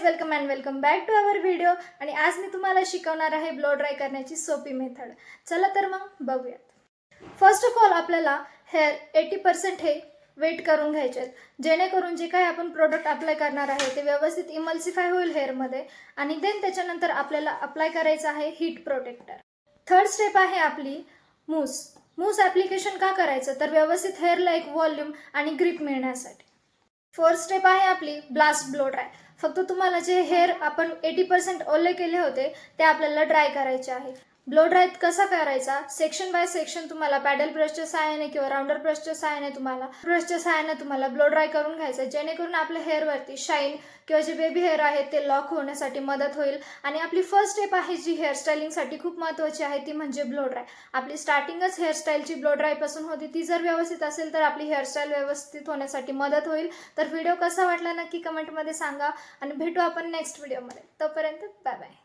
Welcome and welcome back to our video. आणि आज मी तुम्हाला शिकवणार आहे ब्लो ड्राय करण्याची सोपी मेथड। चला तर मग बघूयात। फर्स्ट ऑफ ऑल आपल्याला हेअर 80% हे वेट करून घ्यायचे आहेत, जेणेकरून जे काही आपण प्रोडक्ट अप्लाय करणार आहे ते व्यवस्थित इमल्सिफाय होईल हेअरमध्ये। आणि देन त्याच्यानंतर आपल्याला अप्लाय करायचं आहे हीट प्रोटेक्टर। थर्ड स्टेप आहे आपली मूस ॲप्लिकेशन का करायचं, तर व्यवस्थित हेअरला एक व्हॉल्यूम आणि ग्रिप मिळण्यासाठी। फोर्थ स्टेप आहे आपली ब्लास्ट ब्लो ड्राय। फक्त तुम्हाला जे हेअर आपण 80% ओले केले होते ते आपल्याला ड्राय करायचे आहे। ब्लो ड्राय कसा करायचा, सेक्शन बाय सेक्शन तुम्हाला पॅडल ब्रशच्या सहाय्याने किंवा राउंडर ब्रशच्या सहाय्याने तुम्हाला ब्लो ड्राय करून घ्यायचं, जेणेकरून आपल्या हेअरवरती शाईन किंवा जे बेबी हेअर आहे ते लॉक होण्यासाठी मदत होईल। आणि आपली फर्स्ट स्टेप आहे जी हेअरस्टाईलिंगसाठी खूप महत्त्वाची आहे ती म्हणजे ब्लो ड्राय। आपली स्टार्टिंगच हेअरस्टाईलची ब्लो ड्राय पासून होती, ती जर व्यवस्थित असेल तर आपली हेअरस्टाईल व्यवस्थित होण्यासाठी मदत होईल। तर व्हिडिओ कसा वाटला नक्की कमेंटमध्ये सांगा आणि भेटू आपण नेक्स्ट व्हिडिओमध्ये। तोपर्यंत बाय बाय।